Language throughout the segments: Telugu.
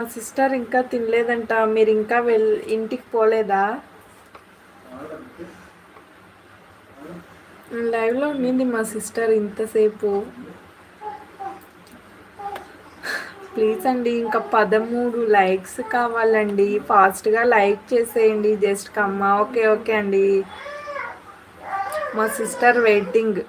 మా సిస్టర్ ఇంకా తినలేదంట. మీరు ఇంకా ఇంటికి పోలేదా? లైవ్లో ఉండింది మా సిస్టర్ ఇంతసేపు. ప్లీజ్ అండి, ఇంకా 13 లైక్స్ కావాలండి. ఫాస్ట్గా లైక్ చేసేయండి. జస్ట్ కమ్మా. ఓకే ఓకే అండి. మా సిస్టర్ వెయిటింగ్.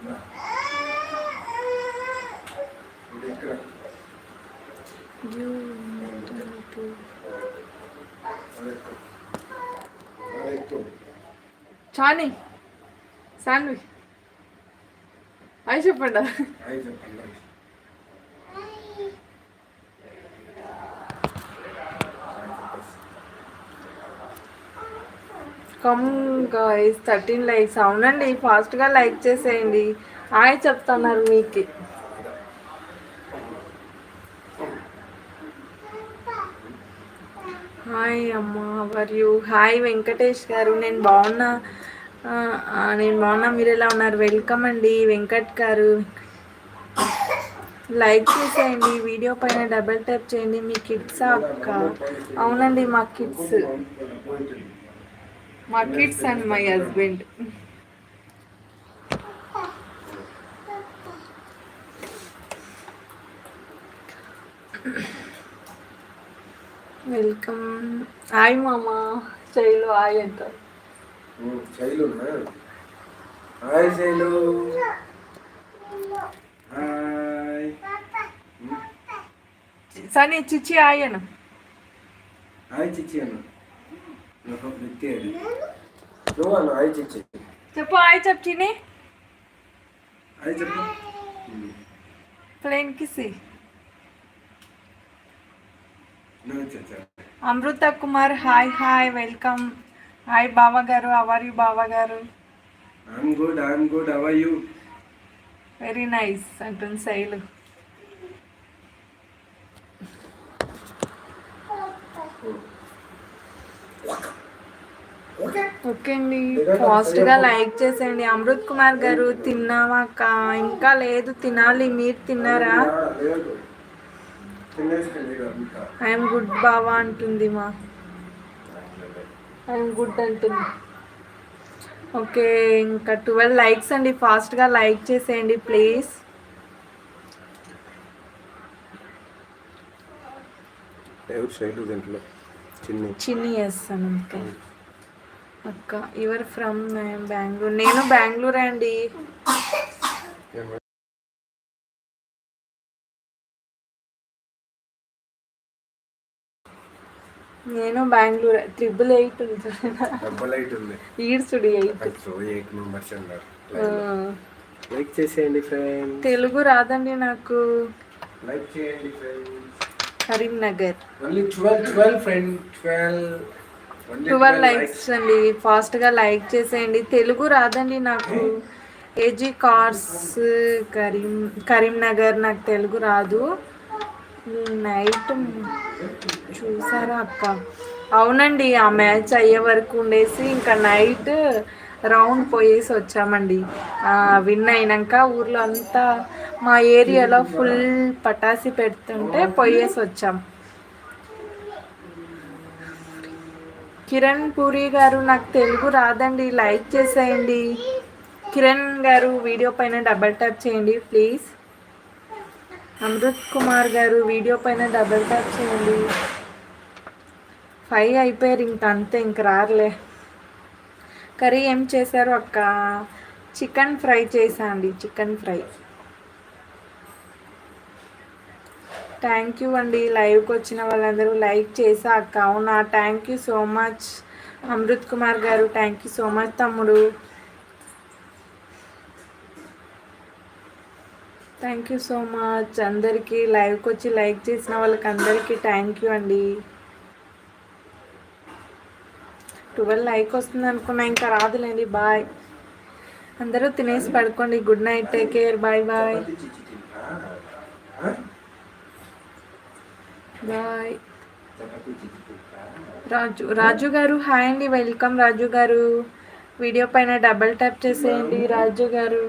చాని సాన్వి అయి చెప్పండి. Come guys 13 likes. అవునండి, ఫాస్ట్గా లైక్ చేసేయండి. హాయ్ చెప్తున్నారు మీకు. హాయ్ అమ్మ, హౌ యూ? హాయ్ వెంకటేష్ గారు. నేను బాగున్నా. మీరు ఎలా ఉన్నారు? వెల్కమ్ అండి వెంకట్ గారు. లైక్ చేసేయండి. వీడియో పైన డబుల్ ట్యాప్ చేయండి. మీ కిడ్స్ అక్క? అవునండి, మా kids and my husband. Welcome. Hi మామా. శైలు హాయ్ అంట. శైలు హాయ్. శైలు హాయ్. సని చిచ్చి హాయ్ అన్న. హాయ్ చిచ్చి అన్న. హాయ్ చిచ్చి చెప్పు. హాయ్ చెప్పు చిని. హాయ్ చెప్పు. ప్లేన్ కిసి. Amrita Kumar hi hi welcome. Hi బావ గారు. హౌ ఆర్ యు బావ గారు? I'm good. How are you? Very nice అంటుంది శైలు. ఓకే అండి, ఫాస్ట్గా లైక్ చేసేయండి. అమృత్ కుమార్ గారు తిన్నావాక? ఇంకా లేదు, తినాలి. మీరు తిన్నారా? ఐఎమ్ గుడ్ బావా అంటుంది. ఐఎమ్ గుడ్ అంటుంది. ఓకే, ఇంకా 12 లైక్స్ అండి. ఫాస్ట్గా లైక్ చేసేయండి ప్లీజ్. చిన్ని వేస్తాను అక్క. Your from Bengaluru. నేను బెంగళూరు అండి. నేను బెంగళూరు. 888 ఉంది. ఈడ్చుడు 8 మెంబర్స్ ఉన్నారు. లైక్ చేసేయండి ఫ్రెండ్స్. తెలుగు రాదండి నాకు. లైక్ చేయండి friends. Karimnagar. Only 12 friends. 12 likes అండి. ఫాస్ట్గా లైక్ చేసేయండి. తెలుగు రాదండి నాకు. AG cars Karimnagar. నాకు తెలుగు రాదు. నైట్ చూసారా అక్క? అవునండి, ఆ మ్యాచ్ అయ్యే వరకు ఉండేసి ఇంకా నైట్ రౌండ్ పోయేసి వచ్చామండి. విన్ అయినాక ఊర్లో అంతా మా ఏరియాలో ఫుల్ పటాసి పెడుతుంటే పోయేసి వచ్చాం. కిరణ్ పూరి గారు నాకు తెలుగు రాదండి. లైక్ చేసేయండి. కిరణ్ గారు వీడియో పైన డబల్ ట్యాప్ చేయండి ప్లీజ్. అమృత్ కుమార్ గారు వీడియో పైన డబల్ ట్యాప్ చేయండి. 5 అయిపోయారు, ఇంక అంతే, ఇంక రారులే. కర్రీ ఏం చేశారు అక్క? చికెన్ ఫ్రై చేసా అండి. Chicken fry. థ్యాంక్ యూ అండి. లైవ్కి వచ్చిన వాళ్ళందరూ లైక్ చేసా అక్క. అవునా, thank you so much Amrit Kumar గారు. థ్యాంక్ యూ సో మచ్ తమ్ముడు. థ్యాంక్ యూ సో మచ్ అందరికీ. లైవ్కి వచ్చి లైక్ చేసిన వాళ్ళకి అందరికీ థ్యాంక్ యూ అండి. 12 లైక్ వస్తుంది అనుకున్నా, ఇంకా రాదులేండి. బాయ్. అందరూ తినేసి పడుకోండి. Good night. Take care. Bye bye bye. Raju గారు హాయ్ అండి. వెల్కమ్ రాజు గారు. వీడియో పైన డబల్ ట్యాప్ చేసేయండి రాజు గారు.